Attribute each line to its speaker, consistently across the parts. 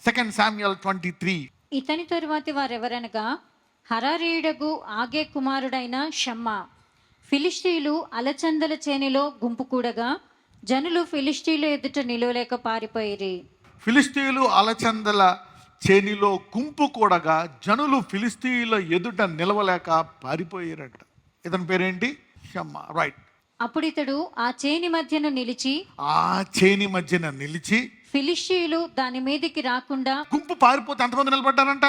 Speaker 1: 2 Samuel 23.
Speaker 2: ఇతని తరువాతి వారెవరనగా హరారీయుడగు ఆగే కుమారుడైన షమ్మా. ఫిలిష్తీయులు అలచందల చేనిలో గుంపు కూడగా జనులు ఫిలిష్తీయుల ఎదుట నిలవలేక పారిపోయిరి.
Speaker 1: ఫిలిష్తీయులు అలచందల చేనిలో గుంపు కూడగా జనులు ఫిలిష్తీయుల ఎదుట నిలవలేక పారిపోయారట. ఇతని పేరేంటి? షమ్మా. రైట్.
Speaker 2: అప్పుడు ఇతడు ఆ చేని మధ్యన
Speaker 1: నిలిచి
Speaker 2: ఫిలిష్తీయులు దాని మీదకి రాకుండా
Speaker 1: గుంపు పారిపోతే ఎంతమంది నిలబడ్డారంట?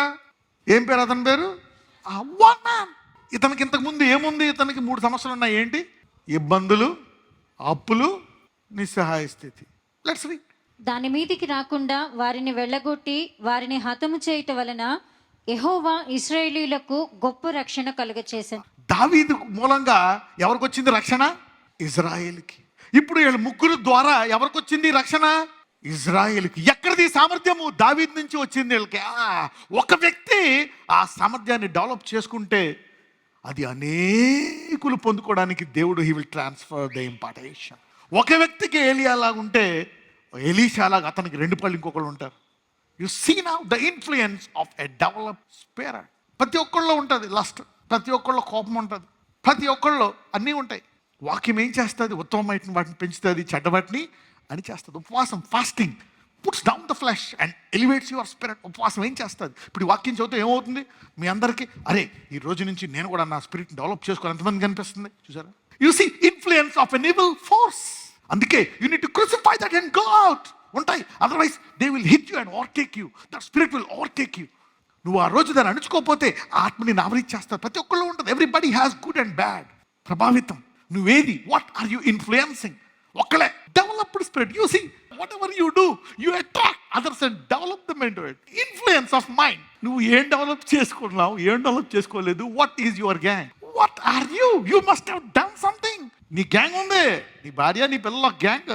Speaker 1: ఏం పేరు అతని పేరు? ఇతనికి ఇంతకు ముందు ఏముంది? ఇతనికి 3 సమస్యలు ఉన్నాయి. ఏంటి? ఇబ్బందులు, అప్పులు, నిస్సహాయ స్థితి. Let's read.
Speaker 2: దాని మీదికి రాకుండా వారిని వెళ్ళగొట్టి వారిని హతము చేయటం వలన యెహోవా ఇశ్రాయేలీయులకు గొప్ప రక్షణ కలుగచేశాడు.
Speaker 1: దావీదు మూలంగా ఎవరికి వచ్చింది రక్షణ? ఇజ్రాయేలుకి. ఇప్పుడు వీళ్ళ ముగ్గురు ద్వారా ఎవరికి వచ్చింది రక్షణ? ఇజ్రాయేలుకి. ఎక్కడిది సామర్థ్యము? దావీదు నుంచి వచ్చింది వీళ్ళకి. ఒక వ్యక్తి ఆ సామర్థ్యాన్ని డెవలప్ చేసుకుంటే అది అనేకులు పొందుకోవడానికి దేవుడు he will transfer the impartation. ఒక వ్యక్తికి ఏలియాలాగా ఉంటే ఎలీషాలాగా అతనికి 2 పళ్ళు ఇంకొకళ్ళు ఉంటారు. You see now the influence of a develop spirit. ప్రతి ఒక్కళ్ళలో ఉంటుంది లస్ట్, ప్రతి ఒక్కళ్ళలో కోపం ఉంటుంది, ప్రతి ఒక్కళ్ళలో అన్నీ ఉంటాయి. వాక్యం ఏం చేస్తుంది? ఉత్తమమైన వాటిని పెంచుతుంది, చెడ్డ వాటిని అని చేస్తుంది. ఉపవాసం, fasting puts down the flesh and elevates your spirit. ఉపవాసం ఏం చేస్తుంది? ఇప్పుడు ఈ వాక్యం చదివితే ఏమవుతుంది మీ అందరికీ? అరే, ఈ రోజు నుంచి నేను కూడా నా స్పిరిట్ని డెవలప్ చేసుకోవాలి ఎంతమంది కనిపిస్తుంది? చూసారా? You see influence of an evil force. అందుకే you need to crucify that and go out. ఉంటాయి, otherwise they will hit you and overtake you. That spirit will overtake you. నువ్వు ఆ రోజు దాన్ని అణుచుకోకపోతే ఆత్మని ఆవరించేస్తారు. ప్రతి ఒక్కళ్ళు ఉంటుంది. Everybody has good and bad. ప్రభావితం నువ్వేది? What are you influencing? ఒక్కలే developed spirit. You see whatever you do you attract others and develop them into it. Influence of mind. నువ్వు ఏం డెవలప్ చేసుకున్నావు, ఏం డెవలప్ చేసుకోలేదు? What is your gang? What are you? You must have done something. నీ gang ఉంది, నీ భార్య నీ పిల్లల గ్యాంగ్,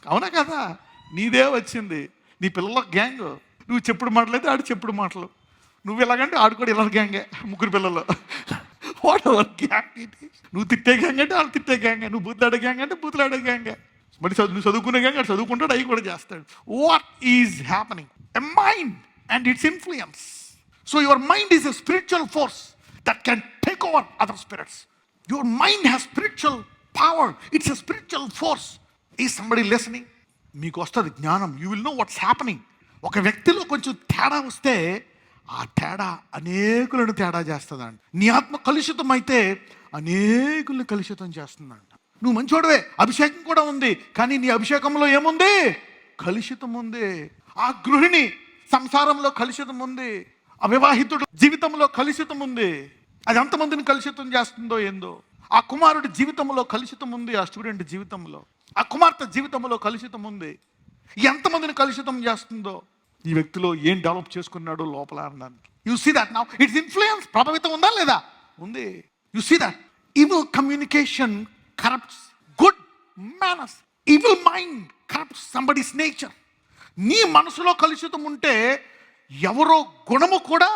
Speaker 1: అవునా కదా? నీదే వచ్చింది నీ పిల్లల గ్యాంగ్. నువ్వు చెప్పుడు మాటలైతే ఆడు చెప్పుడు మాటలు, నువ్వు ఎలాగంటే ఆడు కూడా ఇలా గ్యాంగే. 3 పిల్లలు. వాట్ ఎవర్ గ్యాంగ్ ఇది? నువ్వు తిట్టే గ్యాంగ్ అంటే వాళ్ళు తిట్టే గ్యాంగే, నువ్వు బూతులాడే గ్యాంగ్ అంటే బూతులాడే గ్యాంగే. మరి నువ్వు చదువుకునే గ్యాంగ్ అంటే చదువుకుంటాడు, అవి కూడా చేస్తాడు. What is happening? A mind and it's influence. So your mind is a spiritual force that can take over other spirits. Your mind has spiritual power. It's a spiritual force. Is somebody listening? మీకు వస్తుంది జ్ఞానం. You will know what's happening. ఒక వ్యక్తిలో కొంచెం తేడా వస్తే ఆ తేడా అనేకులను తేడా చేస్తుందంట. నీ ఆత్మ కలుషితం అయితే అనేకులను కలుషితం చేస్తుందంట. నువ్వు మంచోడవే, అభిషేకం కూడా ఉంది, కానీ నీ అభిషేకంలో ఏముంది? కలుషితం ఉంది. ఆ గృహిణి సంసారంలో కలుషితం ఉంది, అవివాహితుడు జీవితంలో కలుషితం ఉంది. అది ఎంతమందిని కలుషితం చేస్తుందో ఏందో. ఆ కుమారుడి జీవితంలో కలుషితం ఉంది, ఆ స్టూడెంట్ జీవితంలో, ఆ కుమార్తె జీవితంలో కలుషితం ఉంది. ఎంతమందిని కలుషితం చేస్తుందో. ఈ వ్యక్తిలో ఏం డెవలప్ చేసుకున్నాడో లోపల అన్నాను. You see that now. It's influence. ప్రభావితం ఉందా లేదా? ఉంది. You see that evil communication corrupts good manners. Evil mind corrupts somebody's nature. నీ మనసులో కలుషితం ఉంటే ఎవరో గుణము కూడా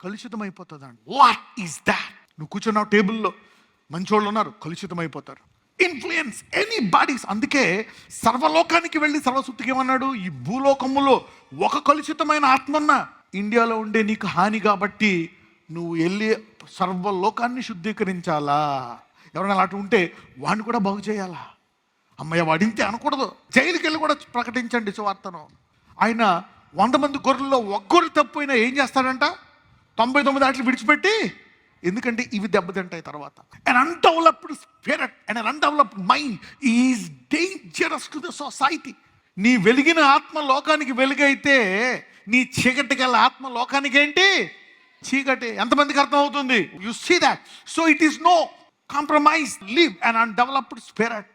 Speaker 1: కలుషితం అయిపోతుందండి. What is that? నువ్వు కూర్చున్నావు టేబుల్లో, మంచోళ్ళు ఉన్నారు, కలుషితం అయిపోతారు. Influence any bodies. అందుకే సర్వలోకానికి వెళ్ళి సర్వశక్తికి ఏమన్నాడు? ఈ భూలోకములో ఒక కలుషితమైన ఆత్మన్న ఇండియాలో ఉండే నీకు హాని, కాబట్టి నువ్వు వెళ్ళి సర్వలోకాన్ని శుద్ధీకరించాలా. ఎవరైనా అటు ఉంటే వాడిని కూడా బాగు చేయాలా. అమ్మయ్య వాడింతే అనకూడదు. జైలుకి వెళ్ళి కూడా ప్రకటించండి సువార్తను. ఆయన 100 మంది గొర్రెల్లో ఒక్కరు తప్పైనా ఏం చేస్తాడంట? 99 ఆటలు విడిచిపెట్టి, ఎందుకంటే ఇవి దెబ్బతింటాయి తర్వాత. an undeveloped spirit and an undeveloped mind is dangerous to the society. నీ వెలిగిన ఆత్మ లోకానికి వెలుగైతే నీ చీకటి గల ఆత్మ లోకానికి ఏంటి? చీకటి. ఎంతమందికి అర్థం అవుతుంది? You see that. So it is no compromise. Live an undeveloped spirit.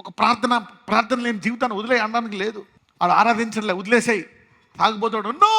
Speaker 1: ఒక ప్రార్థన లేని జీవితాన్ని వదిలే అనడానికి లేదు. వాడు ఆరాధించలే, వదిలేసాయి. తాగిపోతాడు, no,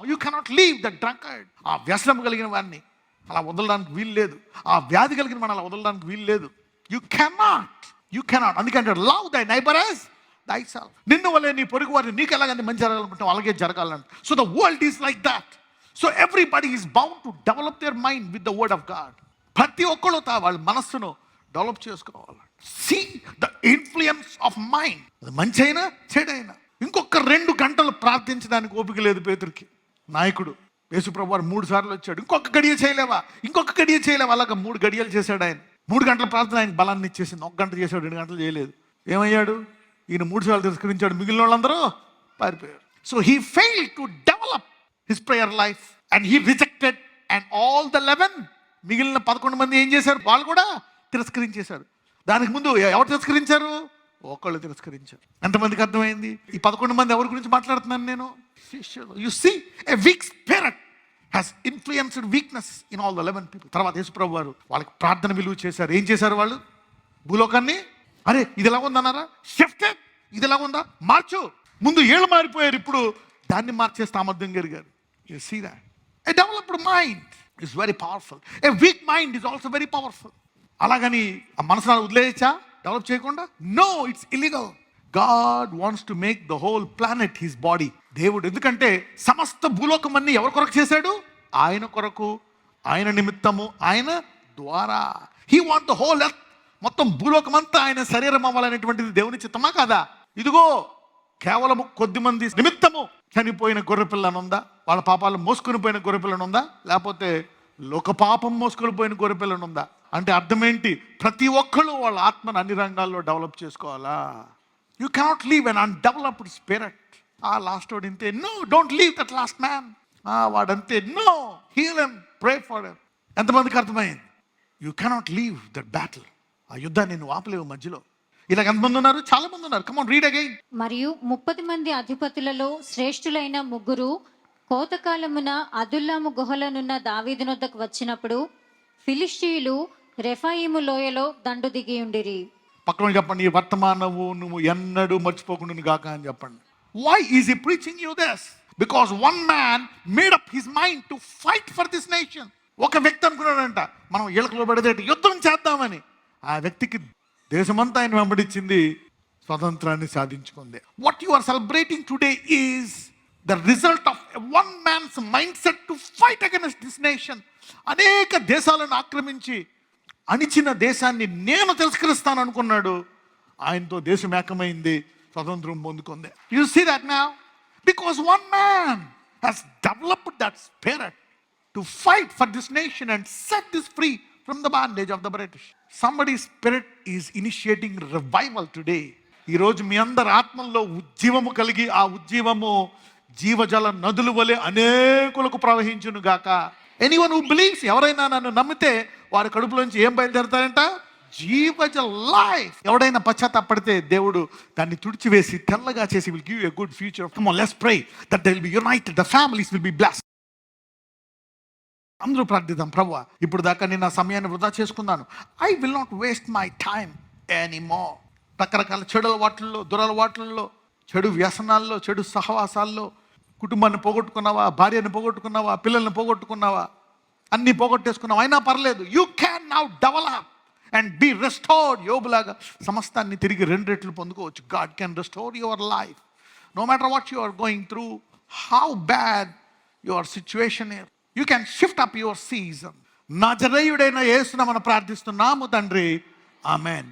Speaker 1: you cannot leave the drunkard. ఆ వ్యసనం కలిగిన వాడిని అలా వదలడానికి వీలు లేదు. ఆ వ్యాధి కలిగిన మనం అలా వదలడానికి వీలు లేదు. You cannot. అందుకంటే love thy neighbour as thyself. నిన్ను వల్లే నీ పొరుగు వారిని నీకు ఎలాగంటే మంచి జరగాలనుకుంటావు అలాగే జరగాలంట. So the world is like that. So everybody is bound to develop their mind with the word of God. ప్రతి ఒక్కళ్ళు వాళ్ళ మనస్సును డెవలప్ చేసుకోవాలి. See the influence of mind. మంచి అయినా చెడైనా ఇంకొక 2 గంటలు ప్రార్థించడానికి ఓపిక లేదు పేతురికి. నాయకుడు యేసుప్రభు వారు 3 సార్లు వచ్చాడు. ఇంకొక గడియ చేయలేవా? అలాగా 3 గడియలు చేశాడు ఆయన. 3 గంటల ప్రార్థన ఆయన బలాన్ని ఇచ్చేసింది. 1 గంట చేశాడు, 2 గంటలు చేయలేదు. ఏమయ్యాడు? ఈయన 3 సార్లు తిరస్కరించాడు, మిగిలిన వాళ్ళందరూ పారిపోయారు. So he failed to develop his prayer life and he rejected. And all the 11 మిగిలిన 11 మంది ఏం చేశారు? వాళ్ళు కూడా తిరస్కరించేశారు. దానికి ముందు ఎవరు తిరస్కరించారు? ఒకళ్ళు తిరస్కరించారు. ఎంతమందికి అర్థమైంది? ఈ 11 మంది ఎవరి గురించి మాట్లాడుతున్నాను నేను? You see a weak spirit has influenced weakness in all the 11 people. తర్వాత యేసుప్రభు వారు వాళ్ళకి ప్రార్థన విలువ చేశారు. ఏం చేశారు వాళ్ళు? భూలోకాన్ని అరే ఇది ఎలా ఉందన్నారా? షిఫ్టెడ్. ఇది ఎలా ఉందా? మార్చు. ముందు ఏళ్ళు మారిపోయారు, ఇప్పుడు దాన్ని మార్చే సామర్థ్యం కలిగారు. You see that a developed mind is very powerful. A weak mind is also very powerful. అలాగని ఆ మనసును వదిలేయచ్చా డెవలప్ చేయకుండా? No, it's illegal. God wants to make the whole planet his body. దేవుడు ఎందుకంటే సమస్త భూలోకం అన్ని ఎవరి కొరకు చేశాడు? ఆయన కొరకు, ఆయన నిమిత్తము, ఆయన ద్వారా. He want the whole earth, మొత్తం భూలోకం అంతా ఆయన శరీరం అవ్వాలనేటువంటిది దేవుని చిత్తమా కాదా? ఇదిగో కేవలము కొద్ది మంది నిమిత్తము చనిపోయిన గొర్రెపిల్లనుందా? వాళ్ళ పాపాలు మోసుకొని పోయిన గొర్రెపిల్లనుందా? లేకపోతే లోక పాపం మోసుకొని పోయిన గొర్రెపిల్లనుందా? అంటే అర్థం ఏంటి? ప్రతి ఒక్కళ్ళు వాళ్ళ ఆత్మను అన్ని రంగాల్లో డెవలప్ చేసుకోవాలా. You cannot leave an undeveloped spirit. Lost వాడు ఇంతే, no don't leave that lost man. వాడంతే, no heal him, pray for him. ఎంతమందికి అర్థమైంది? You cannot leave that battle. ఆ యుద్ధాన్ని నువ్వు ఆపలేవు మధ్యలో. ఇలా ఎంతమంది ఉన్నారు? చాలా మంది ఉన్నారు. Come on, read again.
Speaker 2: మరియు 30 మంది అధిపతులలో శ్రేష్ఠులైన 3 కోతకాలమున అదుల్లాము గుహలనున్న దావీదునొద్దకు వచ్చినప్పుడు ఫిలిష్తీయులు రెఫాయిము లోయలో దండు దిగి ఉండిరి.
Speaker 1: పక్కన చెప్పండి, ఈ వర్తమానము నువ్వు ఎన్నడూ మర్చిపోకుండా గాక అని చెప్పండి. Why is he preaching you this? Because one man made up his mind to fight for this nation. ఒక వ్యక్తి అనుకున్నాడంట, మనం ఇళ్ళకలో పెడితే యుద్ధం చేద్దామని. ఆ వ్యక్తికి దేశమంతా ఆయన వెంబడించింది, స్వతంత్రాన్ని సాధించుకుంది. What you are celebrating today is the result of one man's mind set to fight against this nation. అనేక దేశాలను ఆక్రమించి అణిచిన దేశాన్ని నేను తిరస్కరిస్తాను అనుకున్నాడు. ఆయనతో దేశం ఏకమైంది, స్వతంత్రం పొందుకుంది. You see that now? Because one man has developed that spirit to fight for this nation and set this free from the bondage of the British. Somebody's spirit is initiating revival today. ఈ రోజు మీ అందరి ఆత్మల్లో ఉజ్జీవము కలిగి, ఆ ఉజ్జీవము జీవజల నదుల వలె అనేకులకు ప్రవహించును గాక. ఎనీవన్ హూ బిలీవ్స్, ఎవరైనా నన్ను నమ్మితే వారి కడుపులోంచి ఏం బయలుదేరుతారంట? జీవజల లైఫ్. ఎవడైనా పశ్చాత్తాపడితే దేవుడు దాన్ని తుడిచివేసి తెల్లగా చేసి will give you a good future. Come on, let's pray that they will be united, the families will be blessed. అందరూ ప్రార్థిద్దాం. ప్రభువా, ఇప్పుడు దాకా నేను నా సమయాన్ని వృధా చేసుకున్నాను. I will not waste my time anymore. రకరకాల చెడు అలవాట్లలో, దురలవాట్లలో, చెడు వ్యసనాల్లో, చెడు సహవాసాల్లో కుటుంబాన్ని పోగొట్టుకున్నావా, భార్యను పోగొట్టుకున్నావా, పిల్లల్ని పోగొట్టుకున్నావా, అన్నీ పోగొట్టేసుకున్నావా, అయినా పర్లేదు. You can now develop and be restored. యోబులాగా సమస్తాన్ని తిరిగి 2 రెట్లు పొందుకోవచ్చు. God can restore your life no matter what you are going through, how bad your situation is. You can shift up your season. నజరేయుడైన యేసుని మనం ప్రార్థిస్తున్నాము తండ్రి. ఆమేన్.